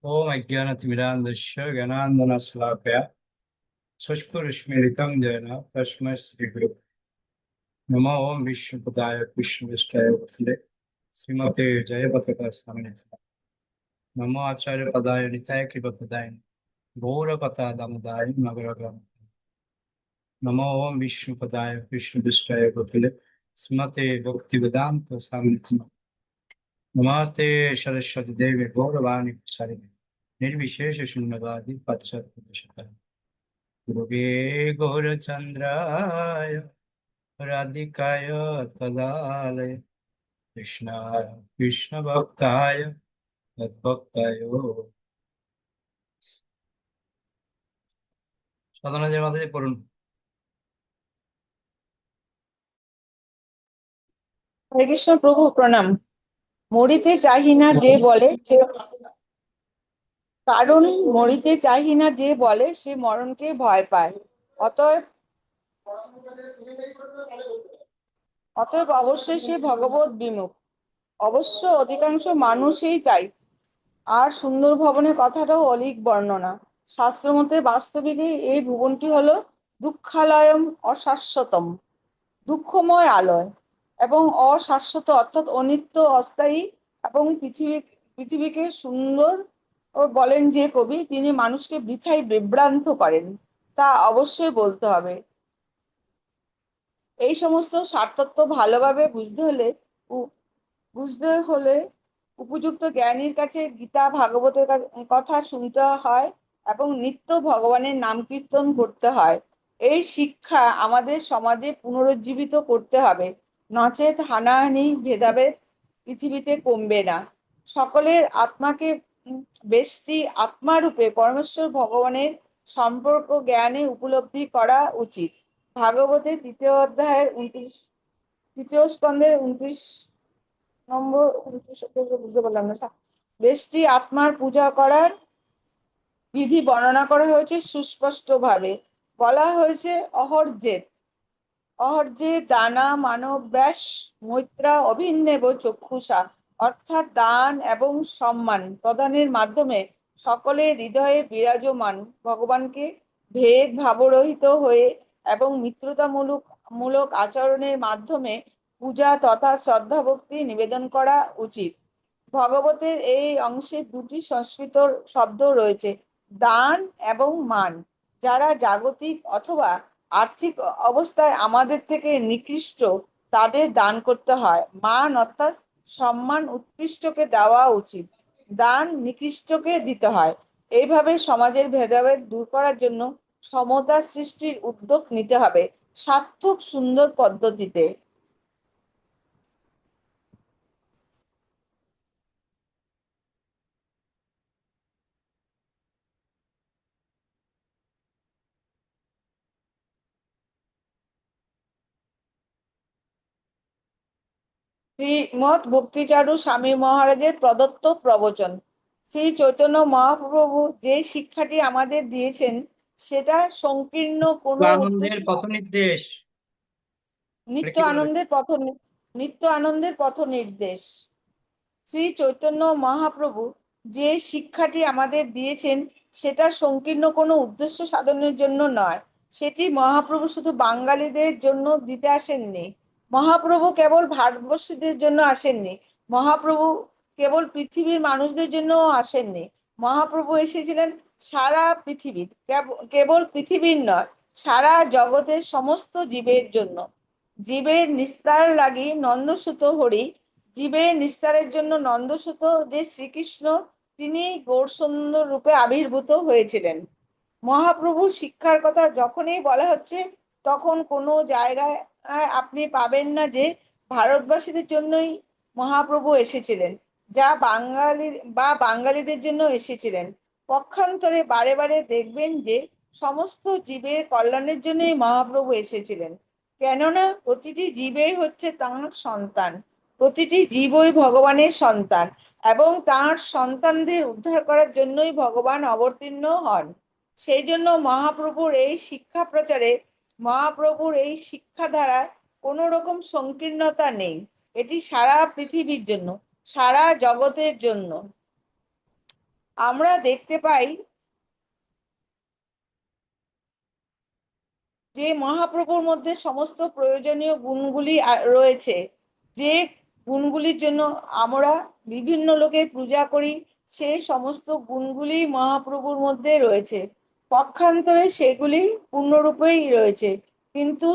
ओम अज्ञानतिमिरान्धस्य ज्ञानाञ्जनशलाकया चक्षुरुन्मीलितं येन तस्मै श्रीगुरवे नमः। ओम विष्णुपदाय कृष्णप्रेष्ठाय भूतले श्रीमते जयपताकास्वामिनिधे नमो आचार्यपदाय निताय कृपपदाय गौरपतादामोदाय नगरगम नमो ओम विष्णुपदाय कृष्णप्रेष्ठाय भूतले श्रीमते भक्तिवेदान्त स्वामिनिधे नमस्ते सरस्वती देवी गौरवाणी प्रचारिणे निर्विशेष शून्यवादी पाश्चात्य गुरुवे गौरचन्द्राय राधिकाय तदालय कृष्णाय कृष्णभक्ताय तद्भक्ताय সাধনা যে মাঝে পড়ুন। হরে কৃষ্ণ প্রভু প্রণাম। মরিতে চাহি না যে বলে সে কারণ মরিতে চাহি না যে বলে সে মরণকে ভয় পায়। অতএব অতএব অবশ্যই সে ভগবত বিমুখ। অবশ্য অধিকাংশ মানুষই তাই। আর সুন্দর ভবনের কথাটাও অলিক বর্ণনা। শাস্ত্র মতে বাস্তবিক এই ভুবনটি হলো দুঃখালয়ম অশাশ্বতম, দুঃখময় আলয় এবং অশাশ্বত অর্থাৎ অনিত্য, অস্থায়ী। এবং পৃথিবীকে সুন্দর ও বলেন যে কবি, তিনি মানুষকে বৃথাই বিভ্রান্ত করেন, তা অবশ্যই বলতে হবে। এই সমস্ত সারতত্ত্ব ভালোভাবে বুঝতে হলে উপযুক্ত জ্ঞানীর কাছে গীতা ভাগবতের কথা শুনতে হয় এবং নিত্য ভগবানের নাম কীর্তন করতে হয়। এই শিক্ষা আমাদের সমাজে পুনরুজ্জীবিত করতে হবে, নচেত হানাহানি ভেদাভেদ পৃথিবীতে কমবে না। সকলের আত্মাকে ব্যষ্টি আত্মারূপে পরমেশ্বর ভগবানের সম্পর্ক জ্ঞানে উপলব্ধি করা উচিত। ভাগবতের তৃতীয় স্কন্ধের বুঝতে পারলাম না। ব্যষ্টি আত্মার পূজা করার বিধি বর্ণনা করা হয়েছে সুস্পষ্ট ভাবে। বলা হয়েছে অহর্যে দানা মানব ব্যাস মৈত্রা অভিন্নেব চক্ষুষা, অর্থাৎ দান এবং সম্মান প্রদানের মাধ্যমে সকলের হৃদয়ে বিরাজমান ভগবানকে ভেদ ভাবরহিত হয়ে এবং মিত্রতামূলক আচরণের মাধ্যমে পূজা তথা শ্রদ্ধা ভক্তি নিবেদন করা উচিত। ভগবতের এই অংশে দুটি সংস্কৃত শব্দ রয়েছে, দান এবং মান। যারা জাগতিক অথবা আর্থিক অবস্থায় আমাদের থেকে নিকৃষ্ট, তাদের দান করতে হয়। মান অর্থাৎ সম্মান উৎকৃষ্টকে দেওয়া উচিত, দান নিকৃষ্টকে দিতে হয়। এইভাবে সমাজের ভেদাভেদ দূর করার জন্য সমতা সৃষ্টির উদ্যোগ নিতে হবে সার্থক সুন্দর পদ্ধতিতে। শ্রীমৎ ভক্তিচারু স্বামী মহারাজের প্রদত্ত প্রবচন। শ্রী চৈতন্য মহাপ্রভু যে শিক্ষাটি আমাদের দিয়েছেন সেটা সংকীর্ণ কোনো আনন্দের উদ্দেশ্য। পথ নির্দেশ। এটা নিত্য কি বলবে? আনন্দের পথ নিত্য আনন্দের পথ নির্দেশ। শ্রী চৈতন্য মহাপ্রভু যে শিক্ষাটি আমাদের দিয়েছেন সেটা সংকীর্ণ কোনো উদ্দেশ্য সাধনের জন্য নয়। সেটি মহাপ্রভু শুধু বাঙালিদের জন্য দিতে আসেননি, মহাপ্রভু কেবল ভারতবর্ষীদের জন্য আসেননি, মহাপ্রভু কেবল পৃথিবীর মানুষদের জন্য আসেননি। মহাপ্রভু এসেছিলেন সারা পৃথিবীর, কেবল পৃথিবীর নয়, সারা জগতের সমস্ত জীবের জন্য। জীবের নিস্তার লাগি নন্দসুত হরি, জীবের নিস্তারের জন্য নন্দসুত যে শ্রীকৃষ্ণ, তিনি গৌরসুন্দর রূপে আবির্ভূত হয়েছিলেন। মহাপ্রভুর শিক্ষার কথা যখনই বলা হচ্ছে, তখন কোনো জায়গায় আপনি পাবেন না যে ভারতবাসীদের জন্যই মহাপ্রভু এসেছিলেন, যা বাঙালিদের জন্য এসেছিলেন। পক্ষান্তরে বারে বারে দেখবেন যে সমস্ত জীবের কল্যাণের জন্যই মহাপ্রভু এসেছিলেন। কেননা প্রতিটি জীবই হচ্ছে তাঁর সন্তান, প্রতিটি জীবই ভগবানের সন্তান, এবং তাঁর সন্তানদের উদ্ধার করার জন্যই ভগবান অবতীর্ণ হন। সেই জন্য মহাপ্রভুর এই শিক্ষা প্রচারে, মহাপ্রভুর এই শিক্ষা দ্বারা কোনো রকম সংকীর্ণতা নেই। এটি সারা পৃথিবীর জন্য, সারা জগতের জন্য। আমরা দেখতে পাই যে মহাপ্রভুর মধ্যে সমস্ত প্রয়োজনীয় গুণগুলি রয়েছে, যে গুণগুলির জন্য আমরা বিভিন্ন লোকের পূজা করি, সেই সমস্ত গুণগুলি মহাপ্রভুর মধ্যে রয়েছে। পক্ষান্তরে সেগুলি পূর্ণরূপেই রয়েছে, কিন্তু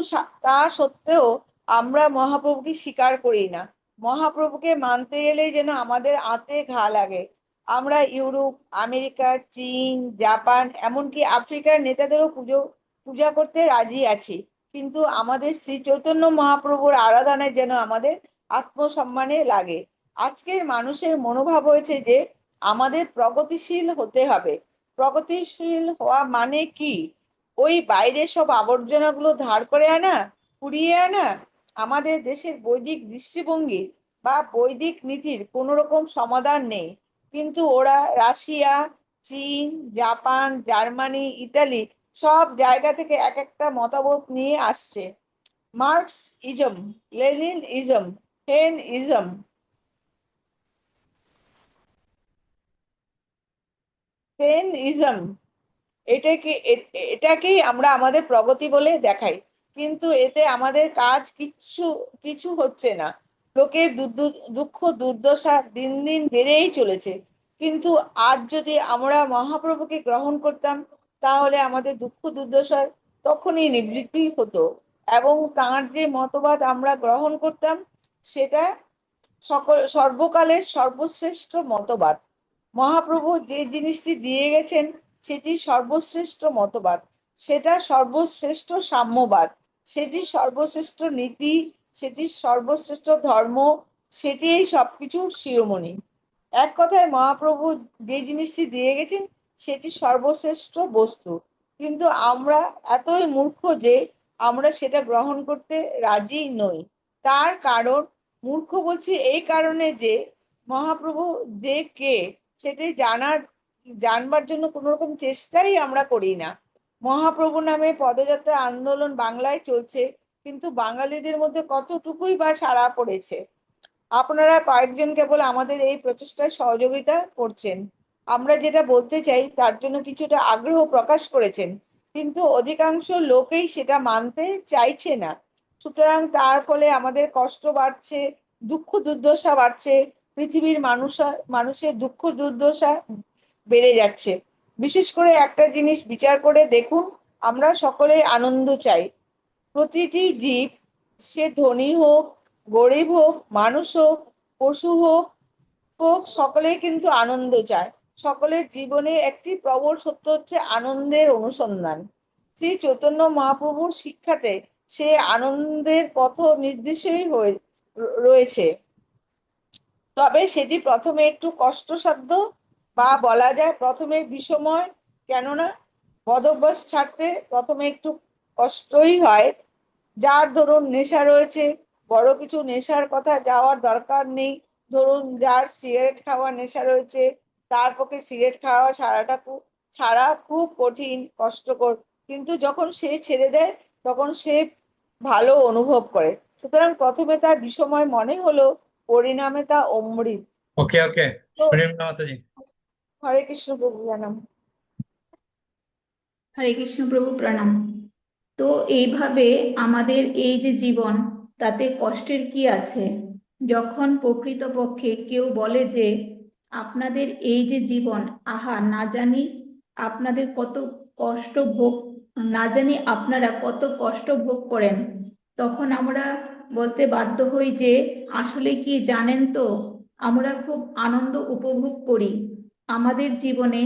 তা সত্ত্বেও আমরা মহাপ্রভুকে স্বীকার করি না। মহাপ্রভুকে মানতে গেলেই যেন আমাদের আঁতে ঘা লাগে। আমরা ইউরোপ, আমেরিকা, চীন, জাপান, এমনকি আফ্রিকার নেতাদেরও পূজা করতে রাজি আছি, কিন্তু আমাদের শ্রী চৈতন্য মহাপ্রভুর আরাধনায় যেন আমাদের আত্মসম্মানে লাগে। আজকের মানুষের মনোভাব হয়েছে যে আমাদের প্রগতিশীল হতে হবে। প্রগতিশীল হওয়া মানে কি? ওই বাইরে সব আবর্জনাগুলো ধার করে আনা, কুড়িয়ে আনা? আমাদের দেশের বৈদিক দৃষ্টিভঙ্গি বা বৈদিক নীতির কোনো রকম সমাধান নেই, কিন্তু ওরা রাশিয়া, চীন, জাপান, জার্মানি, ইতালি সব জায়গা থেকে এক একটা মতামত নিয়ে আসছে। মার্কস ইজম, লেনিন ইজম, হেন ইজম, সেন ইজম, এটাকেই আমরা আমাদের প্রগতি বলে দেখাই, কিন্তু এতে আমাদের কাজ কিচ্ছু কিছু হচ্ছে না। লোকের দুঃখ দুর্দশা দিন দিন বেড়েই চলেছে, কিন্তু আজ যদি আমরা মহাপ্রভুকে গ্রহণ করতাম, তাহলে আমাদের দুঃখ দুর্দশার তখনই নিবৃত্তি হতো, এবং তাঁর যে মতবাদ আমরা গ্রহণ করতাম, সেটা সর্বকালের সর্বশ্রেষ্ঠ মতবাদ। মহাপ্রভু যে জিনিসটি দিয়ে গেছেন সেটি সর্বশ্রেষ্ঠ মতবাদ, সেটা সর্বশ্রেষ্ঠ সাম্যবাদ, সেটি সর্বশ্রেষ্ঠ নীতি, সেটি সর্বশ্রেষ্ঠ ধর্ম, সেটি এই সবকিছুর শিরোমণি। এক কথায় মহাপ্রভু যে জিনিসটি দিয়ে গেছেন সেটি সর্বশ্রেষ্ঠ বস্তু, কিন্তু আমরা এতই মূর্খ যে আমরা সেটা গ্রহণ করতে রাজি নই। তার কারণ, মূর্খ বলছি এই কারণে যে মহাপ্রভু যে কে সেটি জানবার জন্য কোনো রকম চেষ্টাই আমরা করি না। মহাপ্রভু নামে পদযাত্রা আন্দোলন বাংলায় চলছে, কিন্তু বাঙালিদের মধ্যে কতটুকুই বা সাড়া পড়েছে? আপনারা কয়েকজন কেবল আমাদের এই প্রচেষ্টায় সহযোগিতা করছেন, আমরা যেটা বলতে চাই তার জন্য কিছুটা আগ্রহ প্রকাশ করেছেন, কিন্তু অধিকাংশ লোকেই সেটা মানতে চাইছে না। সুতরাং তার ফলে আমাদের কষ্ট বাড়ছে, দুঃখ দুর্দশা বাড়ছে, পৃথিবীর মানুষের দুঃখ দুর্দশা বেড়ে যাচ্ছে। বিশেষ করে একটা জিনিস বিচার করে দেখুন, আমরা সকলেই আনন্দ চাই। প্রতিটি জীব, সে ধনী হোক, গরিব হোক, মানুষ হোক, পশু হোক, সকলেই কিন্তু আনন্দ চায়। সকলের জীবনে একটি প্রবল সত্য হচ্ছে আনন্দের অনুসন্ধান। শ্রী চৈতন্য মহাপ্রভুর শিক্ষাতে সে আনন্দের পথ নির্দেশই রয়েছে, তবে সেটি প্রথমে একটু কষ্টসাধ্য, বা বলা যায় প্রথমে বিষময়। কেননা বদভ্যাস ছাড়তে প্রথমে একটু কষ্টই হয়। যার ধরুন নেশা রয়েছে, বড় কিছু নেশার কথা যাওয়ার দরকার নেই। ধরুন যার সিগারেট খাওয়ার নেশা রয়েছে, তার পক্ষে সিগারেট খাওয়া ছাড়া খুব কঠিন, কষ্টকর, কিন্তু যখন সে ছেড়ে দেয় তখন সে ভালো অনুভব করে। সুতরাং প্রথমে তার বিষময় মনে হলো, পরিণামে তা অমৃত। ওকে ওকে, তো শুনিন না মাতাজি। হরে কৃষ্ণ প্রভু জানাম। হরে কৃষ্ণ প্রভু প্রণাম। তো এইভাবে আমাদের এই যে জীবন, তাতে কষ্টের কি আছে? যখন প্রকৃতপক্ষে কেউ বলে যে আপনাদের এই যে জীবন, আহা না জানি আপনাদের কত কষ্ট ভোগ, না জানি আপনারা কত কষ্ট ভোগ করেন, তখন আমরা বলতে বাধ্য হই যে আসলে কি জানেন তো, আমরা খুব আনন্দ উপভোগ করি। আমাদের জীবনে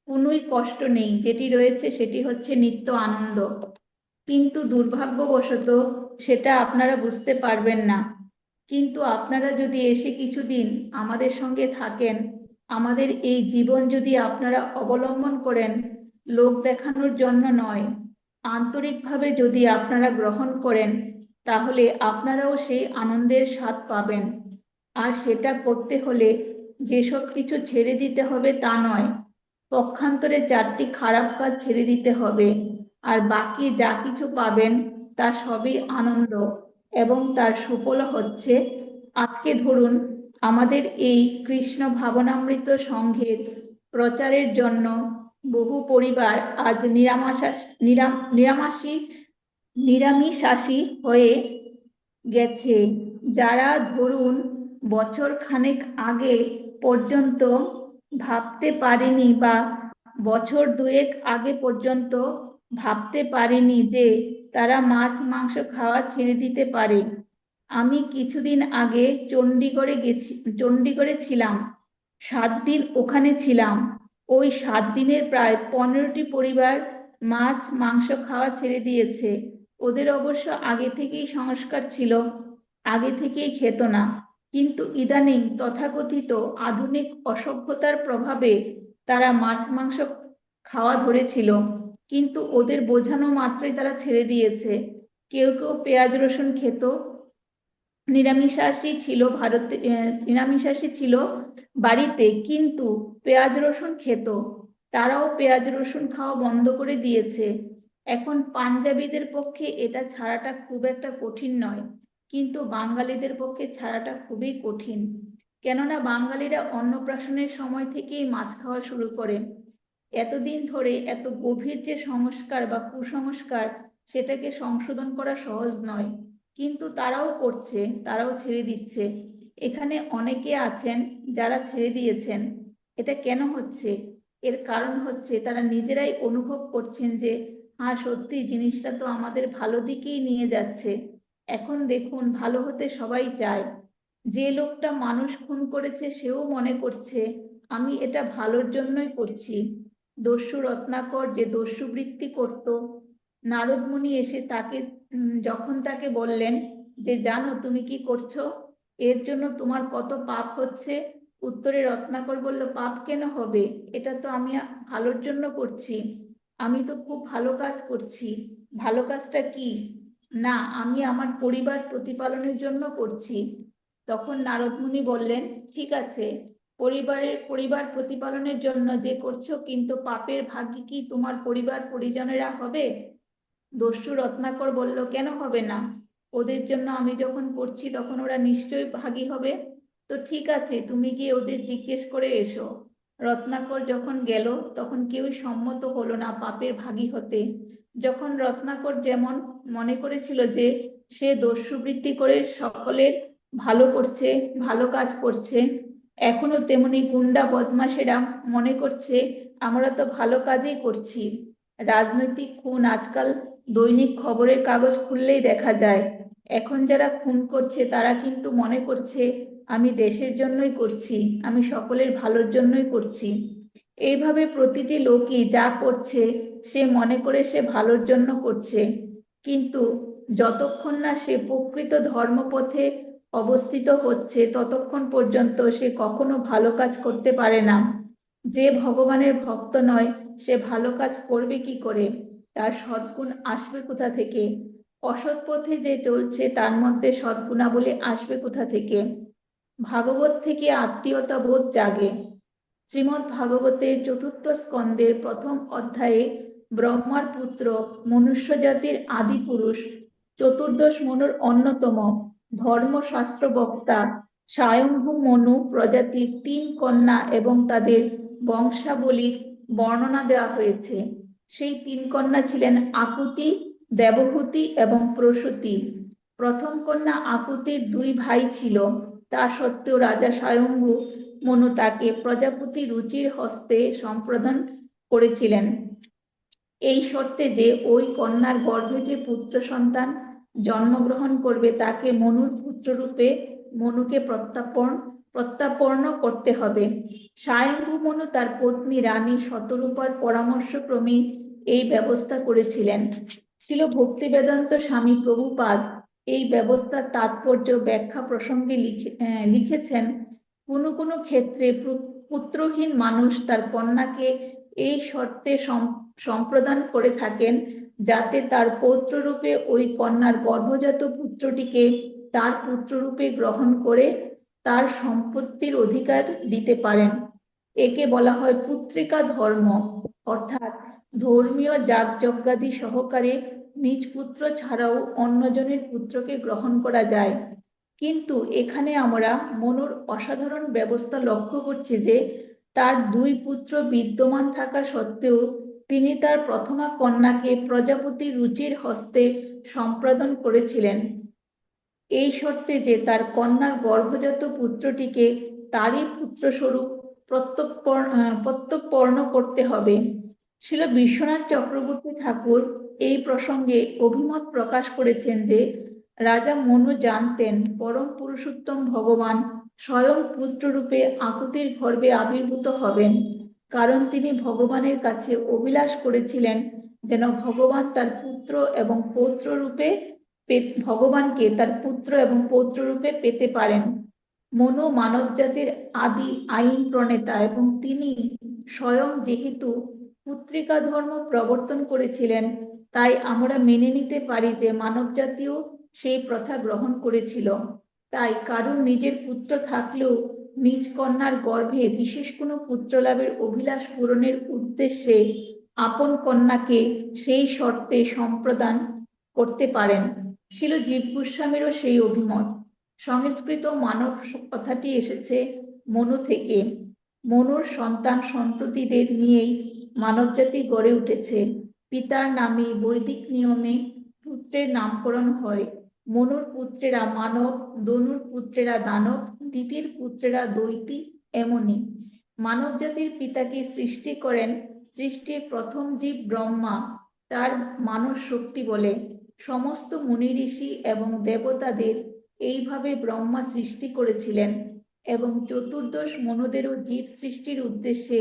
কোনোই কষ্ট নেই, যেটি রয়েছে সেটি হচ্ছে নিত্য আনন্দ। কিন্তু দুর্ভাগ্যবশত সেটা আপনারা বুঝতে পারবেন না। কিন্তু আপনারা যদি এসে কিছুদিন আমাদের সঙ্গে থাকেন, আমাদের এই জীবন যদি আপনারা অবলম্বন করেন, লোক দেখানোর জন্য নয়, আন্তরিকভাবে যদি আপনারা গ্রহণ করেন, তাহলে আপনারাও সেই আনন্দের স্বাদ পাবেন। আর সেটা করতে হলে যেসব কিছু ছেড়ে দিতে হবে তা নয়, পক্ষান্তরে 4টি খারাপ কাজ ছেড়ে দিতে হবে, আর বাকি যা কিছু পাবেন তা সবই আনন্দ। এবং তার সুফল হচ্ছে, আজকে ধরুন আমাদের এই কৃষ্ণ ভাবনামৃত সংঘের প্রচারের জন্য বহু পরিবার আজ নিরামিষাশী হয়ে গেছে। যারা ধরুন বছর খানেক আগে পর্যন্ত ভাবতে পারেনি বা বছর দুয়েক আগে পর্যন্ত ভাবতে পারেনি যে তারা মাছ মাংস খাওয়া ছেড়ে দিতে পারে। আমি কিছুদিন আগে চণ্ডীগড়ে ছিলাম। 7 দিন ওখানে ছিলাম। ওই 7 দিনের প্রায় 15টি পরিবার মাছ মাংস খাওয়া ছেড়ে দিয়েছে। ওদের অবশ্য আগে থেকেই সংস্কার ছিল, আগে থেকেই খেত না, কিন্তু ইদানিং তথাকথিত আধুনিক অসভ্যতার প্রভাবে তারা মাছ মাংস খাওয়া ধরেছিল, কিন্তু ওদের বোঝানো মাত্রই তারা ছেড়ে দিয়েছে। কেউ কেউ পেঁয়াজ রসুন খেত, নিরামিষাশী ছিল বাড়িতে, কিন্তু পেঁয়াজ রসুন খেত। তারাও পেঁয়াজ রসুন খাওয়া বন্ধ করে দিয়েছে। এখন পাঞ্জাবিদের পক্ষে এটা ছাড়াটা খুব একটা কঠিন নয়, কিন্তু বাঙালিদের পক্ষে ছাড়াটা খুবই কঠিন। কেননা বাঙালিরা অন্নপ্রাশনের সময় থেকেই মাছ খাওয়া শুরু করে। এতদিন ধরে এত গভীর যে সংস্কার বা কুসংস্কার, সেটাকে সংশোধন করা সহজ নয়, কিন্তু তারাও করছে, তারাও ছেড়ে দিচ্ছে। এখানে অনেকে আছেন যারা ছেড়ে দিয়েছেন। এটা কেন হচ্ছে? এর কারণ হচ্ছে তারা নিজেরাই অনুভব করছেন যে হ্যাঁ, সত্যি জিনিসটা তো আমাদের ভালো দিকেই নিয়ে যাচ্ছে। এখন দেখুন, ভালো হতে সবাই চায়। যে লোকটা মানুষ খুন করেছে সেও মনে করছে আমি এটা ভালোর জন্যই করছি। দস্যু রত্নাকর যে দস্যুবৃত্তি করত, নারদ মুনি এসে যখন তাকে বললেন যে জানো তুমি কি করছো, এর জন্য তোমার কত পাপ হচ্ছে, উত্তরে রত্নাকর বলল, পাপ কেন হবে? এটা তো আমি ভালোর জন্য করছি, আমি তো খুব ভালো কাজ করছি। ভালো কাজটা কি? না, আমি আমার পরিবার প্রতিপালনের জন্য করছি। তখন নারদ মুনি বললেন, ঠিক আছে, পরিবার প্রতিপালনের জন্য যে করছো, কিন্তু পাপের ভাগী কি তোমার পরিবার পরিজনেরা হবে? দস্যু রত্নাকর বলল, কেন হবে না? ওদের জন্য আমি যখন করছি তখন ওরা নিশ্চয়ই ভাগী হবে। তো ঠিক আছে, তুমি গিয়ে ওদের জিজ্ঞেস করে এসো। রত্নাকর যখন গেল তখন কেউই সম্মত হলো না পাপের ভাগী হতে। যখন রত্নাকর যেমন মনে করেছিল যে সে দস্যুবৃত্তি করে সকলের ভালো করছে, ভালো কাজ করছে, এখনো তেমনি গুন্ডা বদমাশেরা মনে করছে আমরা তো ভালো কাজই করছি। রাজনৈতিক খুন আজকাল দৈনিক খবরের কাগজ খুললেই দেখা যায়। এখন যারা খুন করছে তারা কিন্তু মনে করছে আমি দেশের জন্যই করছি, আমি সকলের ভালোর জন্যই করছি। এইভাবে প্রতিটি লোকই যা করছে সে মনে করে সে ভালোর জন্য করছে, কিন্তু যতক্ষণ না সে প্রকৃত ধর্মপথে অবস্থিত হচ্ছে ততক্ষণ পর্যন্ত সে কখনো ভালো কাজ করতে পারে না। যে ভগবানের ভক্ত নয় সে ভালো কাজ করবে কি করে? তার সদ্গুণ আসবে কোথা থেকে? অসৎ পথে যে চলছে তার মধ্যে সদ্গুণাবলী আসবে কোথা থেকে? ভাগবত থেকে আত্মীয়তা বোধ জাগে। শ্রীমদ্ ভাগবতের 4th স্কন্ধের 1ম অধ্যায়ে ব্রহ্মার পুত্র, মনুষ্য জাতির আদি পুরুষ, 14 মনুর অন্যতম ধর্মশাস্ত্র বক্তা স্বয়ম্ভু মনু প্রজাতির 3 কন্যা এবং তাদের বংশাবলীর বর্ণনা দেওয়া হয়েছে। সেই 3 কন্যা ছিলেন আকুতি, দেবহূতি এবং প্রসূতি। প্রথম কন্যা আকুতির 2 ভাই ছিল, তা সত্ত্বেও রাজা স্বয়ম্ভু মনু তাকে প্রজাপতি রুচির হস্তে সম্প্রদান করেছিলেন, এই শর্তে যে ওই কন্যার গর্ভে যে পুত্র সন্তান জন্মগ্রহণ করবে তাকে মনুর পুত্ররূপে মনুকে প্রত্যাপন্ন করতে হবে। স্বয়ম্ভু মনু তার পত্নী রানী শতরূপার পরামর্শক্রমে এই ব্যবস্থা করেছিলেন। ছিল ভক্তিবেদান্ত স্বামী প্রভুপাদ এই ব্যবস্থার তাৎপর্য ব্যাখ্যা প্রসঙ্গে লিখেছেন, কোনো কোনো ক্ষেত্রে পুত্রহীন মানুষ তার কন্যাকে এই শর্তে সম্প্রদান করে থাকেন যাতে তার পৌত্ররূপে ওই কন্যার গর্ভজাত পুত্রটিকে তার পুত্ররূপে গ্রহণ করে তার সম্পত্তির অধিকার দিতে পারেন। একে বলা হয় পুত্রিকা ধর্ম, অর্থাৎ ধর্মীয় যাগযজ্ঞাদি সহকারে নিজ পুত্র ছাড়াও অন্যজনের পুত্রকে গ্রহণ করা যায়। কিন্তু এখানে আমরা মনুর অসাধারণ ব্যবস্থা লক্ষ্য করছি যে তার দুই পুত্র বিদ্যমান থাকা সত্ত্বেও তিনি তার প্রথমা কন্যাকে প্রজাপতি রুচির হস্তে সম্প্রদান করেছিলেন, এই শর্তে যে তার কন্যার গর্ভজাত পুত্রটিকে তারই পুত্রস্বরূপ প্রত্যর্পণ করতে হবে। শ্রীল বিশ্বনাথ চক্রবর্তী ঠাকুর এই প্রসঙ্গে অভিমত প্রকাশ করেছেন যে রাজা মনু জানতেন পরম পুরুষোত্তম ভগবান স্বয়ং পুত্ররূপে আকুতির গর্ভে আবির্ভূত হবেন, কারণ তিনি ভগবানের কাছে অভিলাষ করেছিলেন যেন ভগবান তার পুত্র এবং পৌত্র রূপে ভগবানকে তার পুত্র এবং পৌত্র রূপে পেতে পারেন। মনু মানব জাতির আদি আইন প্রণেতা এবং তিনি স্বয়ং যেহেতু পুত্রিকা ধর্ম প্রবর্তন করেছিলেন, তাই আমরা মেনে নিতে পারি যে মানব জাতিও সেই প্রথা গ্রহণ করেছিল। তাই কারুর নিজের পুত্র থাকলেও নিজ কন্যার গর্ভে বিশেষ কোনো পুত্র লাভের অভিলাষ পূরণের উদ্দেশ্যে আপন কন্যাকে সেই শর্তে সম্প্রদান করতে পারেন। ছিল জীব গোস্বামীরও সেই অভিমত। সংস্কৃত মানব কথাটি এসেছে মনু থেকে। মনুর সন্তান সন্ততিদের নিয়েই মানবজাতি গড়ে উঠেছে। পিতার নামে বৈদিক নিয়মে পুত্রের নামকরণ হয়। মনুর পুত্রেরা মানব, দনুর পুত্রেরা দানব, দিতির পুত্রেরা দৈতী, এমনই। মানব জাতির পিতাকে সৃষ্টি করেন সৃষ্টির প্রথম জীব ব্রহ্মা তার মানস শক্তি বলে। সমস্ত মুনি ঋষি এবং দেবতাদের এইভাবে ব্রহ্মা সৃষ্টি করেছিলেন এবং চতুর্দশ মনুদেরও জীব সৃষ্টির উদ্দেশ্যে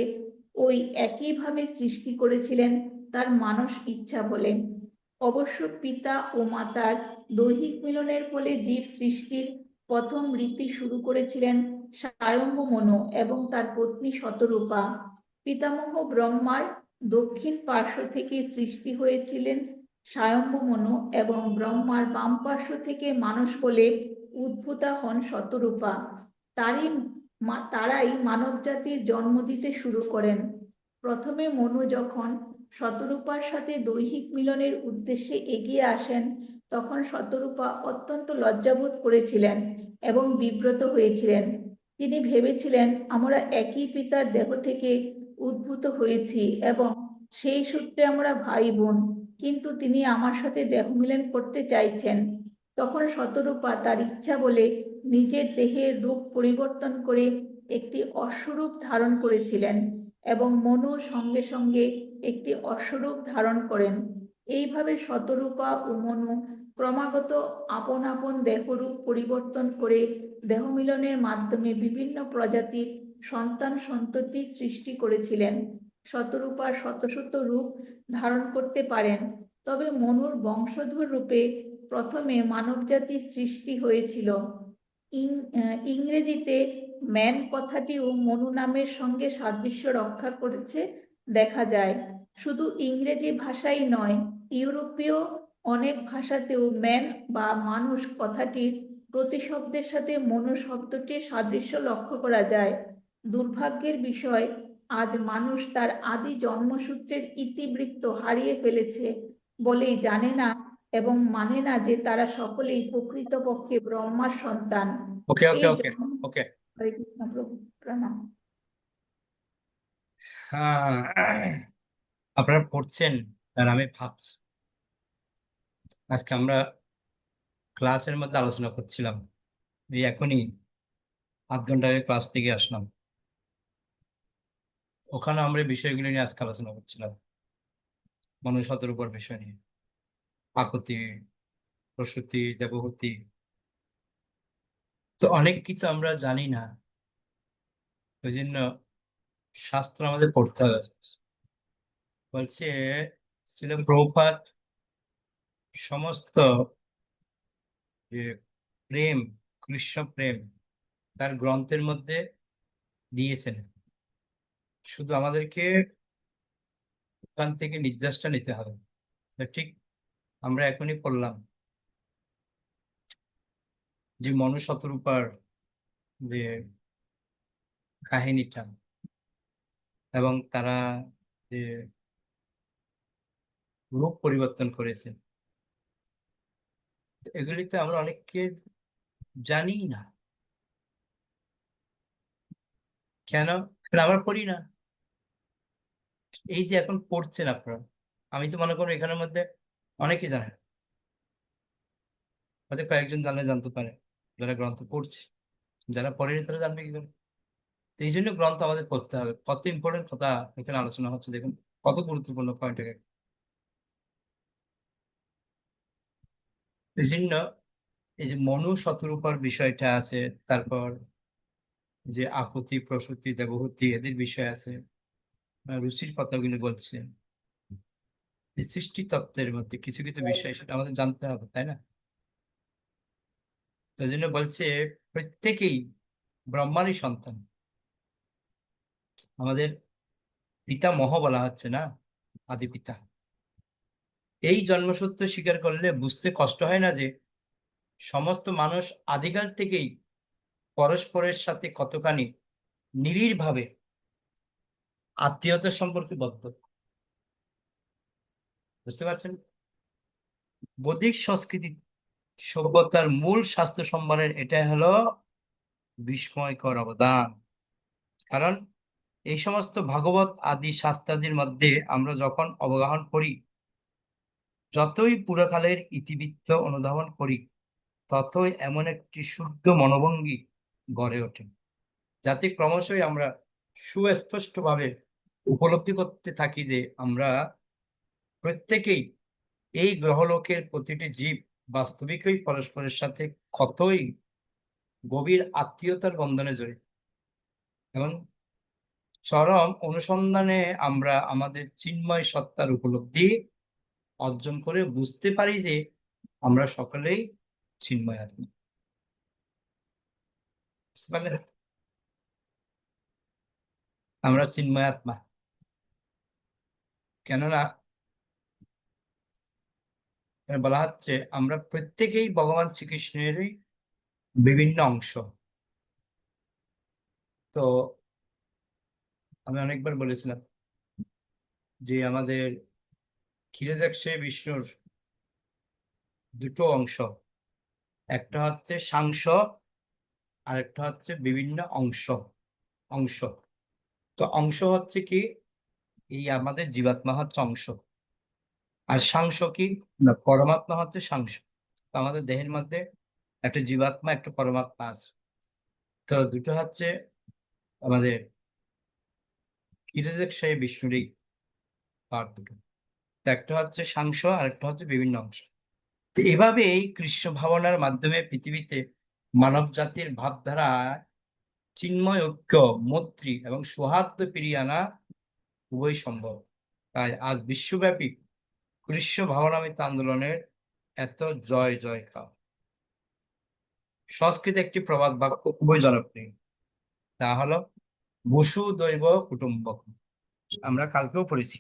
ওই একইভাবে সৃষ্টি করেছিলেন তার মানস ইচ্ছা বলে। অবশ্য পিতা ও মাতার দৈহিক মিলনের ফলে জীব সৃষ্টির প্রথম রীতি শুরু করেছিলেন স্বয়ম্ভু মনু এবং তার পত্নী শতরূপা। পিতামহ ব্রহ্মার দক্ষিণ পার্শ্ব থেকে সৃষ্টি হয়েছিলেন স্বয়ম্ভু মনু এবং ব্রহ্মার বাম পার্শ্ব থেকে মানস বলে উদ্ভূতা হন শতরূপা। তারাই মানব জাতির জন্ম দিতে শুরু করেন। প্রথমে মনু যখন শতরূপার সাথে দৈহিক মিলনের উদ্দেশ্যে এগিয়ে আসেন, তখন শতরূপা অত্যন্ত লজ্জাবোধ করেছিলেন এবং বিব্রত হয়েছিলেন। তিনি ভেবেছিলেন আমরা একই পিতার দেহ থেকে উদ্ভূত হয়েছি এবং সেই সূত্রে আমরা ভাই বোন, কিন্তু তিনি আমার সাথে দেহ মিলন করতে চাইছেন। তখন শতরূপা তার ইচ্ছা বলে নিজের দেহের রূপ পরিবর্তন করে একটি অশ্বরূপ ধারণ করেছিলেন এবং মনুর সঙ্গে সঙ্গে একটি অশ্বরূপ ধারণ করেন। এইভাবে শতরূপা ও মনু ক্রমাগত আপন আপন দেহরূপ পরিবর্তন করে দেহ মিলনের মাধ্যমে বিভিন্ন প্রজাতির সন্তান সন্ততি সৃষ্টি করেছিলেন। শতরূপা শত শত রূপ ধারণ করতে পারেন, তবে মনুর বংশধর রূপে প্রথমে মানবজাতির সৃষ্টি হয়েছিল। ইংরেজিতে ম্যান কথাটিও মনু নামের সঙ্গে সাদৃশ্য রক্ষা করেছে দেখা যায়। শুধু ইংরেজি ভাষাই নয়, ইউরোপীয় অনেক ভাষাতেও ম্যান বা মানুষ কথাটির প্রতিশব্দের সাথে মনু শব্দটির সাদৃশ্য লক্ষ্য করা যায়। দুর্ভাগ্যের বিষয়, আজ মানুষ তার আদি জন্মসূত্রের ইতিবৃত্ত হারিয়ে ফেলেছে বলেই জানে না এবং মানে না যে তারা সকলেই প্রকৃতপক্ষে ব্রহ্মার সন্তান। ওকে ওকে এই ওকে জন্ম ওকে হরে কৃষ্ণ প্রভু, প্রণাম। আপনারা পড়ছেন আর আমি ভাবছি আজকে আমরা ক্লাসের মধ্যে আলোচনা করছিলাম, এই এখনই আধ ঘন্টা আগে ক্লাস থেকে আসলাম। ওখানে আমরা এই বিষয়গুলো নিয়ে আজকে আলোচনা করছিলাম, মনুষ্যত্বের উপর বিষয় নিয়ে, আকুতি, প্রসূতি, দেবহূতি। তো অনেক কিছু আমরা জানি না, ওই জন্য শাস্ত্র আমাদের পড়তে হবে। বলছে ছিল প্রভুপাদ সমস্ত যে প্রেম, কৃষ্ণ প্রেম তার গ্রন্থের মধ্যে দিয়েছেন, শুধু আমাদেরকে ওখান থেকে নির্যাসটা নিতে হবে। তো ঠিক আমরা এখনই পড়লাম যে মনু শতরূপার যে কাহিনীটা এবং তারা যে রূপ পরিবর্তন করেছে, এগুলিতে আমরা অনেককে জানি না। কেন? কিন্তু আমরা পড়ি না। এই যে এখন পড়ছেন আপনারা, আমি তো মনে করি এখানের মধ্যে অনেকেই জানে না। হয়তো কয়েকজন জানলে জানতে পারে যারা গ্রন্থ পড়ছে, যারা পড়েনি তারা জানবে কি করে? তো এই জন্য গ্রন্থ আমাদের পড়তে হবে। কত ইম্পর্টেন্ট কথা এখানে আলোচনা হচ্ছে, দেখুন কত গুরুত্বপূর্ণ পয়েন্ট। এই জন্য এই যে মনু শতরূপার বিষয়টা আছে, তারপর যে আকুতি প্রসূতি দেবহূতি এদের বিষয় আছে, রুচির কথাগুলো বলছে, এই সৃষ্টি তত্ত্বের মধ্যে কিছু কিছু বিষয় সেটা আমাদের জানতে হবে, তাই না? তাই জন্য বলছে প্রত্যেকেই ব্রহ্মারই সন্তান। আমাদের পিতামহ বলা হচ্ছে না, আদি পিতা। এই জন্মসূত্র স্বীকার করলে বুঝতে কষ্ট হয় না যে সমস্ত মানুষ আদিকাল থেকেই পরস্পরের সাথে কতখানি নিবিড় ভাবে আত্মীয়তার সম্পর্কে বদ্ধ। বুঝতে পারছেন? বৈদিক সংস্কৃতি সভ্যতার মূল স্বাস্থ্য সম্ভারের এটাই হলো বিস্ময়কর অবদান। কারণ এই সমস্ত ভাগবত আদি শাস্ত্রাদির মধ্যে আমরা যখন অবগাহন করি, যতই পুরাকালের ইতিবৃত্ত অনুধাবন করি, ততই এমন একটি শুদ্ধ মনোভঙ্গি গড়ে ওঠে, যাতে ক্রমশই আমরা সুস্পষ্টভাবে উপলব্ধি করতে থাকি যে আমরা প্রত্যেকেই এই গ্রহলোকের প্রতিটি জীব বাস্তবিকই পরস্পরের সাথে কতই গভীর আত্মীয়তার বন্ধনে জড়িত। এবং চরম অনুসন্ধানে আমরা আমাদের চিন্ময় সত্তার উপলব্ধি অর্জন করে বুঝতে পারি যে আমরা সকলেই চিন্ময় আত্মা। বুঝতে পারলেন? আমরা চিন্ময় আত্মা। কেননা এখানে বলা হচ্ছে আমরা প্রত্যেকেই ভগবান শ্রীকৃষ্ণেরই বিভিন্ন অংশ। তো আমি অনেকবার বলেছিলাম যে আমাদের ক্ষীরোদাক্ষে বিষ্ণুর দুটো অংশ, একটা হচ্ছে সাংস, আর একটা হচ্ছে বিভিন্ন অংশ। অংশ তো অংশ হচ্ছে কি, এই আমাদের জীবাত্মা হচ্ছে অংশ, আর সাংস কি না, পরমাত্মা হচ্ছে সাংস। তো আমাদের দেহের মধ্যে একটা জীবাত্মা একটা পরমাত্মা আছে। তো দুটো হচ্ছে আমাদের ক্ষীরোদাক্ষে বিষ্ণুরই পার্ট দুটো। তো একটা হচ্ছে সাংস আর একটা হচ্ছে বিভিন্ন অংশ। তো এভাবে এই কৃষ্ণ ভাবনার মাধ্যমে পৃথিবীতে মানব জাতির ভাবধারা চিন্ময় ঐক্য, মৈত্রী এবং সৌহার্দ্য ফিরিয়ে আনা খুবই সম্ভব। তাই আজ বিশ্বব্যাপী কৃষ্ণ ভাবনামৃত আন্দোলনের এত জয় জয়কার। সংস্কৃতে একটি প্রবাদ বাক্য খুবই জনপ্রিয়, তা হলো বসুদৈব কুটুম্বকম। আমরা কালকেও পড়েছি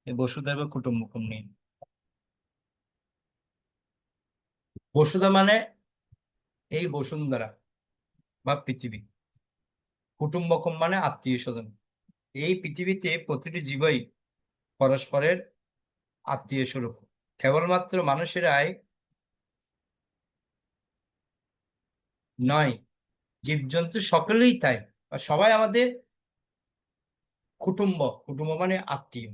এই বসুদৈব কুটুম্বকম নিয়ে। বসুধা মানে এই বসুন্ধরা বা পৃথিবী, কুটুম্বকম মানে আত্মীয় স্বজন। এই পৃথিবীতে প্রতিটি জীবই পরস্পরের আত্মীয় স্বরূপ। কেবলমাত্র মানুষেরাই নয়, জীবজন্তু সকলেই তাই, আর সবাই আমাদের কুটুম্ব। কুটুম্ব মানে আত্মীয়,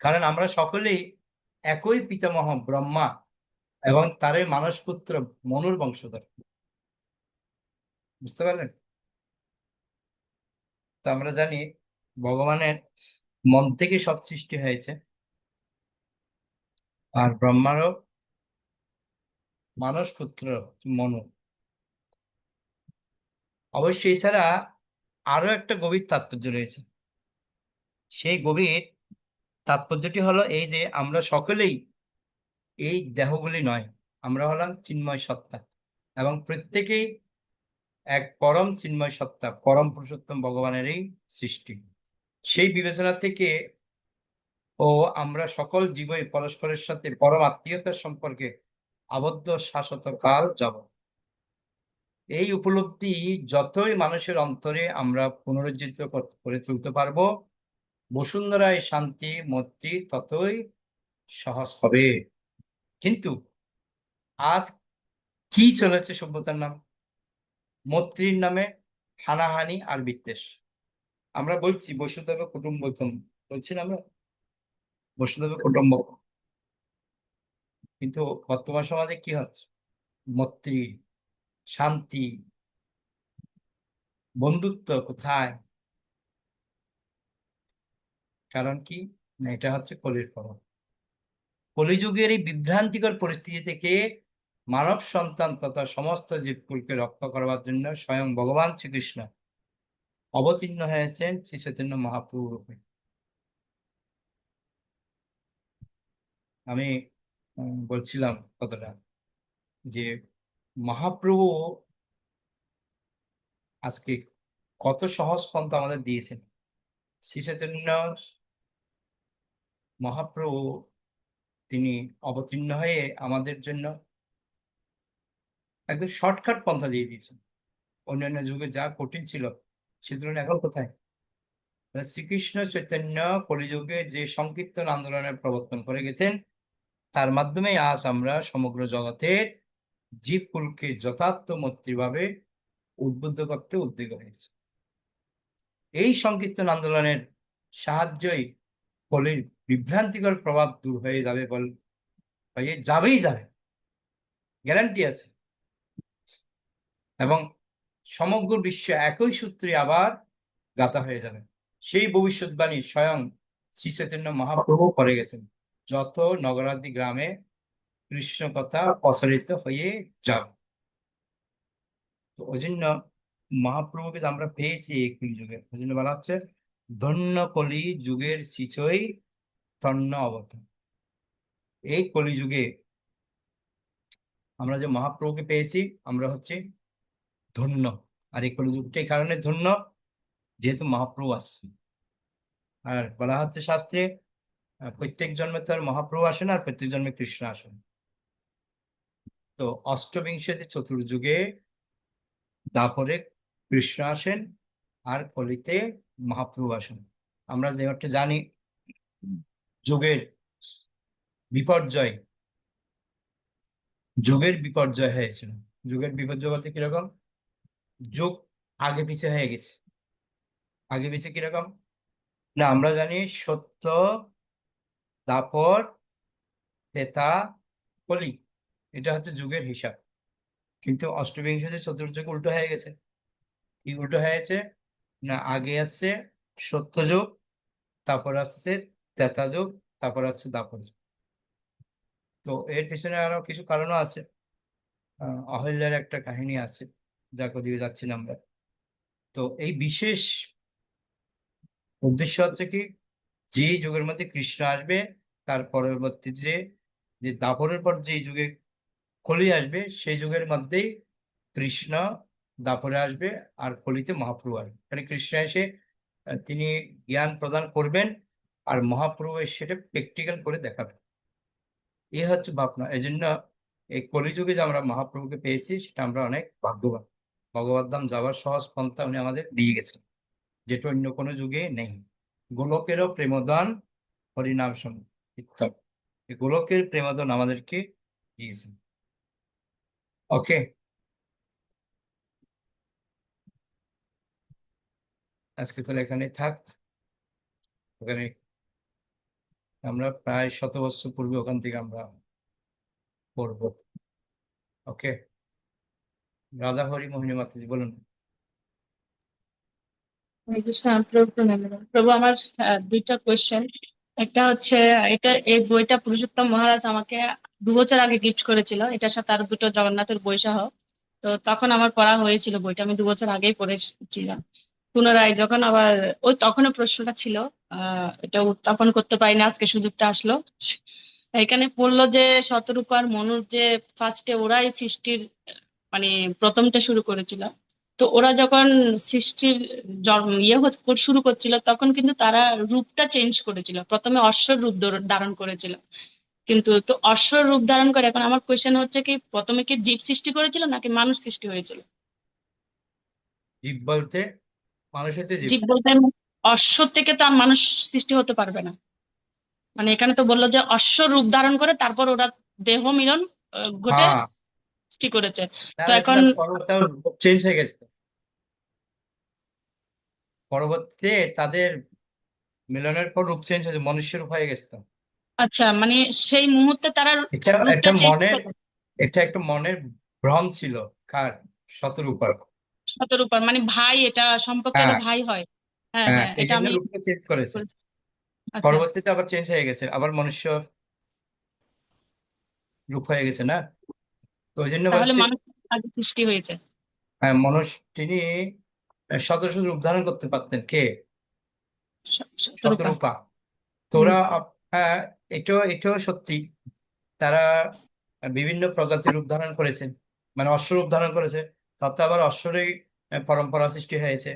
কারণ আমরা সকলেই একই পিতামহ ব্রহ্মা এবং তারই মানস পুত্র মনুর বংশধর। বুঝতে পারলেন? তো আমরা জানি ভগবানের মন থেকে সব সৃষ্টি হয়েছে, আর ব্রহ্মারও মানস পুত্র মনু। অবশ্যই এছাড়া আরো একটা গভীর তাৎপর্য রয়েছে। সেই গভীর তাৎপর্যটি হলো এই যে আমরা সকলেই এই দেহগুলি নয়, আমরা হলাম চিন্ময় সত্তা, এবং প্রত্যেকেই এক পরম চিন্ময় সত্তা, পরম পুরুষোত্তম ভগবানেরই সৃষ্টি। সেই বিবেচনা থেকে ও আমরা সকল জীবই পরস্পরের সাথে পরম আত্মীয়তার সম্পর্কে আবদ্ধ শাশ্বত কাল যাব। এই উপলব্ধি যতই মানুষের অন্তরে আমরা পুনরুজ্জীবিত করে তুলতে পারবো, বসুন্ধরায় শান্তি মৈত্রী ততই সহজ হবে। কিন্তু আজ কি চলেছে সভ্যতার নাম, মৈত্রীর নামে হানাহানি আর বিদ্বেষ। আমরা বলছি বসুধৈব কুটুম্বকম, বলছি না আমরা বসুধৈব কুটুম্বকম, কিন্তু বর্তমান সমাজে কি হচ্ছে? মৈত্রী, শান্তি, বন্ধুত্ব কোথায়? কারণ কি না, এটা হচ্ছে কলির প্রভাব। কলিযুগের এই বিভ্রান্তিকর পরিস্থিতি থেকে মানব সন্তান তথা সমস্ত জীবকুলকে রক্ষা করবার জন্য স্বয়ং ভগবান শ্রীকৃষ্ণ অবতীর্ণ হয়েছেন শ্রী চৈতন্য মহাপ্রভু রূপে। আমি বলছিলাম কতটা যে মহাপ্রভু আজকে কত সহজ পন্থা আমাদের দিয়েছেন। শ্রী চৈতন্য মহাপ্রভু তিনি অবতীর্ণ হয়ে আমাদের জন্য একদম শর্টকাট পন্থা দিয়ে দিয়েছেন। অন্যান্য যুগে যা কঠিন ছিল সে তুলনায় এখন কোথায়? শ্রীকৃষ্ণ চৈতন্য কলিযুগে যে সংকীর্তন আন্দোলনের প্রবর্তন করে গেছেন, তার মাধ্যমে আজ আমরা সমগ্র জগতের জীবকুলকে যথার্থ মৈত্রীভাবে উদ্বুদ্ধ করতে উদ্যোগ হয়েছে। এই সংকীর্তন আন্দোলনের সাহায্যই কলির বিভ্রান্তিকর প্রভাব দূর হয়ে যাবে, হয়ে যাবেই যাবে, গ্যারান্টি আছে। এবং সমগ্র বিশ্ব একই সূত্রে আবার গাথা হয়ে যাবে। সেই ভবিষ্যৎবাণী স্বয়ং শ্রী চৈতন্য মহাপ্রভু করে গেছেন। যত নগরাদি গ্রামে কৃষ্ণ কথা প্রসারিত হয়ে যাবে। তো ওই জন্য মহাপ্রভুকে যে আমরা পেয়েছি এই কলিযুগে, ওই জন্য বলা হচ্ছে ধন্য কলি যুগের সিচই তন্ন অবতার। এই কলিযুগে আমরা যে মহাপ্রভুকে পেয়েছি আমরা হচ্ছে ধন্য। আর এই কলিযুগটা এই কারণে ধন্য যেহেতু মহাপ্রভু আসছে। আর বলা হচ্ছে শাস্ত্রে প্রত্যেক জন্মে তো আর মহাপ্রভু আসেন, আর প্রত্যেক জন্মে কৃষ্ণ আসেন। তো অষ্টবিংশতি চতুর্যুগে দাপরে কৃষ্ণ আসেন, আর কলিতে মহাপ্রভু আসেন। আমরা যে একটা জানি যুগের বিপর্যয়, যুগের বিপর্যয় হয়েছিল। যুগের বিপর্যয় বলতে কিরকম? যুগ আগে পিছে হয়ে গেছে। আগে পিছে কিরকম না, আমরা জানি সত্য, দাপর, ত্রেতা, কলি, এটা হচ্ছে যুগের হিসাব। কিন্তু অষ্টবিংশতি চতুর্যুগ উল্টো হয়ে গেছে। কি উল্টো হয়েছে না, আগে আছে সত্য যুগ, তারপর আসছে ত্রেতা যুগ, তারপর আসছে দাপর যুগ। তো এর পিছনে আরো কিছু কারণও আছে। অহল্যার একটা কাহিনী আছে, যার দিকে যাচ্ছি না আমরা। তো এই বিশেষ উদ্দেশ্য হচ্ছে কি, যে যুগের মধ্যে কৃষ্ণ আসবে তার পরবর্তীতে যে দাপরের পর যে যুগে কলি আসবে, সেই যুগের মধ্যেই কৃষ্ণ দাপরে আসবে আর কলিতে মহাপ্রভু আসবে। মানে কৃষ্ণ এসে তিনি জ্ঞান প্রদান করবেন, আর মহাপ্রভু এসে সেটা প্র্যাকটিক্যাল করে দেখাবেন। এ হচ্ছে ভাবনা। এই জন্য এই কলিযুগে যে আমরা মহাপ্রভুকে পেয়েছি সেটা আমরা অনেক ভাগ্যবান। ভগবত ধাম যাওয়ার সহজ পন্থা উনি আমাদের দিয়ে গেছেন, যেটা অন্য কোনো যুগে নেই। গোলকেরও প্রেমদান হরিনাম ইত্যাদি, এই গোলকের প্রেমদান আমাদেরকে দিয়েছেন। ওকে, আজকে তাহলে এখানে থাক। ওখানে আমরা প্রায় 100 বছর পূর্বে ওখান থেকে আমরা পড়বো। ওকে, রাধা হরি মোহিনী মাতাজি বলুন। হরে কৃষ্ণ। প্রভু প্রণাম। প্রভু, আমার দুইটা কোয়েশ্চেন। একটা হচ্ছে, এই বইটা পুরুষোত্তম মহারাজ আমাকে 2 বছর আগে গিফট করেছিল, এটার সাথে আরো দুটো জগন্নাথের বই সহ। তো তখন আমার পড়া হয়েছিল বইটা, আমি 2 বছর আগেই পড়েছিলাম। পুনরায় যখন আবার ওই তখনও প্রশ্নটা ছিল, এটা উত্থাপন করতে পারিনি, আজকে সুযোগটা আসলো। এখানে বললো যে শতরূপার মনুর যে ফার্স্টে ওরাই সৃষ্টির মানে প্রথমটা শুরু করেছিল। তো ওরা যখন সৃষ্টির শুরু করছিল, তখন কিন্তু তারা রূপটা চেঞ্জ করেছিল, প্রথমে অশ্বর রূপ ধারণ করেছিল। কিন্তু তো অশ্বর রূপ ধারণ করে, এখন আমার কোয়েশ্চেন হচ্ছে কি, প্রথমে কি জীব সৃষ্টি করেছিল নাকি মানুষ সৃষ্টি হয়েছিল? জীব বলতে মানুষের তো জীব। জীব বলতে অশ্ব থেকে তো আর মানুষ সৃষ্টি হতে পারবে না। মানে এখানে তো বললো যে অশ্ব রূপ ধারণ করে তারপর ওরা দেহ মিলন ঘটে হ্যাঁ, সৃষ্টি করেছে। তো তাহলে তো এখন তার পরবর্তী চেঞ্জ হয়ে গেছে। পরবর্তীতে তাদের মিলনের পর রূপ চেঞ্জ হয়েছে, মনুষ্য রূপ হয়ে গেছে। তো আচ্ছা, মানে সেই মুহূর্তে তারা এটা রূপটা একটা চেঞ্জ মনের করে। এটা একটা মনের ভ্রম ছিল, কার? শতরূপার। শতরূপার মানে ভাই, এটা সম্পর্কে হ্যাঁ, এরা ভাই হয়। হ্যাঁ হ্যাঁ, হ্যাঁ, এই এটা জন্য আমি রূপটা চেঞ্জ করেছে। করেছি। আচ্ছা, পরবর্তীতে আবার চেঞ্জ হয়ে গেছে, আবার মনুষ্য রূপ হয়ে গেছে না? তো ওই জন্য তাহলে বলছে, মানুষ আগে সৃষ্টি হয়েছে। তিনি সদস্য রূপ ধারণ করতে পারতেন। কে? শতরূপা। শতরূপা। হুম। তোরা হ্যাঁ, এটাও সত্যি। তারা বিভিন্ন প্রজাতির রূপ ধারণ করেছে, মানে অশ্বরূপ ধারণ করেছে। তাতে আবার অশ্বরই পরম্পরা সৃষ্টি হয়েছে।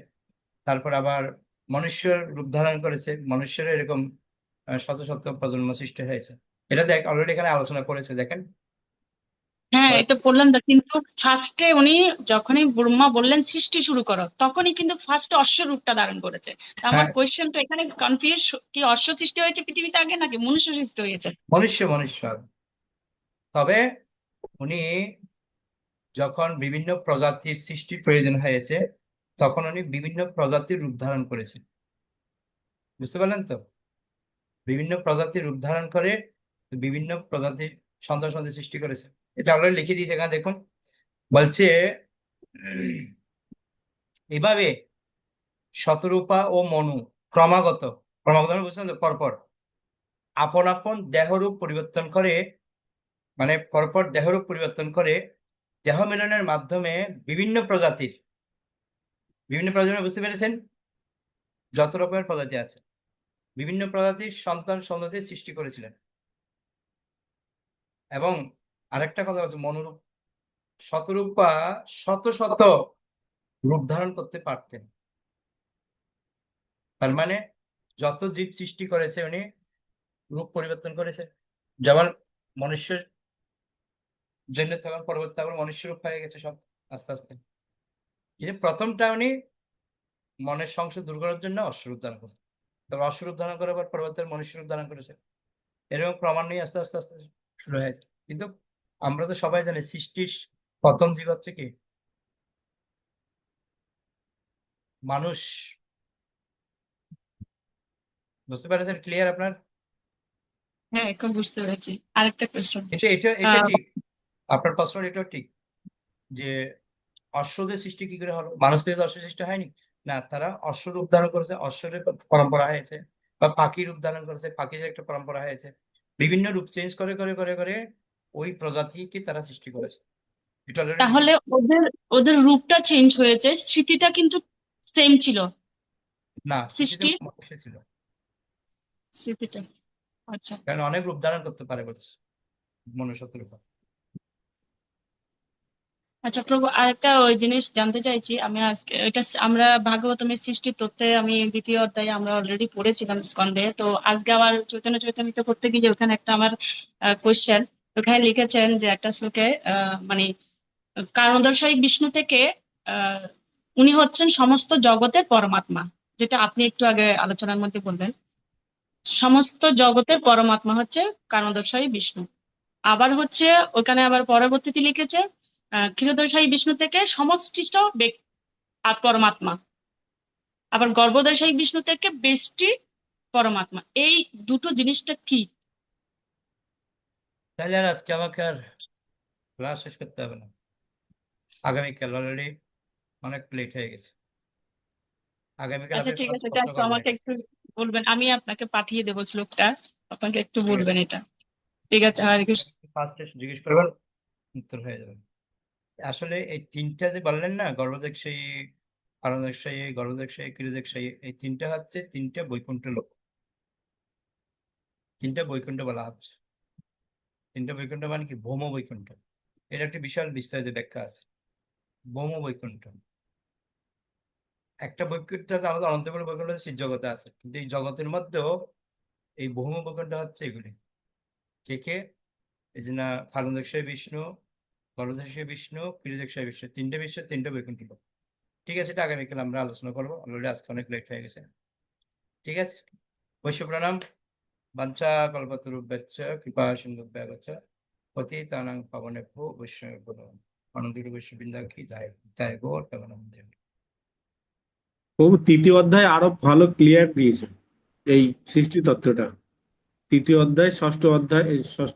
তারপর আবার মনুষ্যর রূপ ধারণ করেছে, মনুষ্যের এরকম শত শত প্রজন্ম সৃষ্টি হয়েছে। এটা দেখ, অলরেডি এখানে আলোচনা করেছে, দেখেন। হ্যাঁ, এটা পড়লাম তো, কিন্তু ফার্স্টে উনি যখনই ব্রহ্মা বললেন সৃষ্টি শুরু করো, তখনই কিন্তু ফার্স্ট অশ্ব রূপটা ধারণ করেছে। তো আমার হ্যাঁ, কোয়েশ্চেনটা এখানে কনফিউজ, কি অশ্ব সৃষ্টি হয়েছে পৃথিবীতে আগে নাকি মনুষ্য সৃষ্টি হয়েছে? মনুষ্য মনুষ্য। তবে উনি যখন বিভিন্ন প্রজাতির সৃষ্টির প্রয়োজন হয়েছে, তখন উনি বিভিন্ন প্রজাতির রূপ ধারণ করেছেন। বুঝতে পারলেন তো? বিভিন্ন প্রজাতির রূপ ধারণ করে বিভিন্ন প্রজাতির সন্তান সন্ততি সৃষ্টি করেছে। এটা অলরেডি লিখে দিয়েছে এখানে, দেখুন। বলছে এভাবে শতরূপা ও মনু ক্রমাগত ক্রমাগত মানে বুঝছেন তো, পরপর আপন আপন দেহরূপ পরিবর্তন করে, মানে পরপর দেহরূপ পরিবর্তন করে দেহ মিলনের মাধ্যমে বিভিন্ন প্রজাতির, বুঝতে পেরেছেন? যত রকমের প্রজাতি আছে, বিভিন্ন প্রজাতির সন্তান সন্ততির সৃষ্টি করেছিলেন। এবং আরেকটা কথা হচ্ছে, মনুরূপ শতরূপা শত শত রূপ ধারণ করতে পারতেন। তার মানে যত জীব সৃষ্টি করেছে উনি রূপ পরিবর্তন করেছে। যেমন মনুষ্যের জন্য, তখন পরবর্তী আবার মনুষ্য রূপ হয়ে গেছে সব, আস্তে আস্তে। কিন্তু প্রথমটা উনি মনের সংশয় দূর করার জন্য অশ্বরূপ ধারণ করেছে। তবে অশ্বরূপ ধারণ করার পর পরবর্তী মনুষ্য রূপ ধারণ করেছে। এরকম প্রমাণ নিয়ে আস্তে আস্তে আস্তে শুরু হয়েছে। কিন্তু আমরা তো সবাই জানি সৃষ্টির প্রথম জীব হচ্ছে কি? মানুষ। বুঝতে পেরেছেন? ক্লিয়ার আপনার? হ্যাঁ, এখন বুঝতে পেরেছি। আরেকটা কোয়েশ্চেন। কিন্তু এটা ঠিক, আপনার প্রশ্ন এটাও ঠিক যে অশ্বদের সৃষ্টি কি করে হলো? মানুষ থেকে তো অশ্ব সৃষ্টি হয়নি। না, তারা অশ্ব রূপ ধারণ করেছে, অশ্বরের পরম্পরা হয়েছে। বা পাখি রূপ ধারণ করেছে, পাখির একটা পরম্পরা হয়েছে। বিভিন্ন রূপ চেঞ্জ করে করে করে করে ওই প্রজাতিকে তারা সৃষ্টি করেছে। এটা অলরেডি লিখে তাহলে ওদের ওদের রূপটা চেঞ্জ হয়েছে, স্মৃতিটা কিন্তু সেম ছিল। না, স্মৃতিতে সৃষ্টি মানুষের ছিল। স্মৃতিটা। আচ্ছা কারণ অনেক রূপ ধারণ করতে পারে বলছে মনুষ্যত্বের উপর। আচ্ছা প্রভু, আরেকটা ওই জিনিস জানতে চাইছি আমি আজকে। এটা আমরা ভাগবতমের সৃষ্টির তত্ত্বে, আমি দ্বিতীয় অধ্যায়ে আমরা অলরেডি পড়েছিলাম স্কন্ধে। তো আজকে আবার চৈতন্য চৈতন্যিত করতে গিয়ে ওখানে একটা আমার কোয়েশ্চেন। ওখানে লিখেছেন যে একটা শ্লোকে মানে কারণদর্শী বিষ্ণু থেকে আহ উনি হচ্ছেন সমস্ত জগতের পরমাত্মা, যেটা আপনি একটু আগে আলোচনার মধ্যে বললেন। সমস্ত জগতের পরমাত্মা হচ্ছে কারণদর্শী বিষ্ণু। আবার হচ্ছে ওখানে আবার পরবর্তীতে লিখেছে ক্ষীরোদশায়ী বিষ্ণু থেকে সমষ্টিষ্ট পরমাত্মা। আবার গর্ভদশায়ী বিষ্ণু থেকে বেষ্টি পরমাত্মা। এই দুটো জিনিসটা কি? তাহলে আর আজকে আমাকে আর ক্লাস শেষ করতে হবে না। আগামীকাল অলরেডি অনেক লেট হয়ে গেছে। আগামীকাল আচ্ছা আপনি ঠিক ক্লাস আছে, এটা প্রশ্ন একটু করবেন আমাকে এটা। একটু বলবেন, আমি আপনাকে পাঠিয়ে দেবো শ্লোকটা, আপনাকে একটু ঠিক আছে, বলবেন এটা। ঠিক আছে, হরে কৃষ্ণ। ফার্স্টে জিজ্ঞেস করবেন, উত্তর হয়ে যাবে। আসলে এই তিনটা যে বললেন না, গর্ভদেশায়ী, আরণদেশায়ী, গর্ভদেশায়ী, ক্ষীরদেশায়ী, এই তিনটা হচ্ছে তিনটা বৈকুণ্ঠ লোক। তিনটা বৈকুণ্ঠ বলা হচ্ছে। তিনটা বৈকুণ্ঠ মানে কি? ভৌম বৈকুণ্ঠ। এর একটি বিশাল বিস্তারিত ব্যাখ্যা আছে। ভৌম বৈকুণ্ঠ, একটা বৈকুণ্ঠ আমাদের অনন্তগুলো বৈকুণ্ঠ শিব জগতে আছে, কিন্তু এই জগতের মধ্যেও এই ভৌম বৈকুণ্ঠ হচ্ছে এগুলি। কে কে? এই যে না, কারণদেশায়ী বিষ্ণু, গর্ভদেশায়ী বিষ্ণু, ক্ষীরদেশায়ী বিষ্ণু, তিনটে বিশ্ব, তিনটে বৈকুণ্ঠ লোক। ঠিক আছে, এটা আগামীকাল আমরা আলোচনা করবো, অলরেডি আজকে অনেক লেট হয়ে গেছে। ঠিক আছে, বৈশ্য প্রণাম। বাঞ্ছা কল্পতরুভ্যশ্চ কৃপা সিন্ধুভ্যেব চ পতিতানাং পাবনেভ্যো বৈষ্ণবেভ্যো নমঃ। অনন্ত বৈষ্ণববৃন্দ কি জয়, জয় গৌর প্রেমানন্দে। প্রভু তৃতীয় অধ্যায় আরো ভালো ক্লিয়ার দিয়েছে এই সৃষ্টি তত্ত্বটা। তৃতীয় অধ্যায় ষষ্ঠ অধ্যায় ষষ্ঠ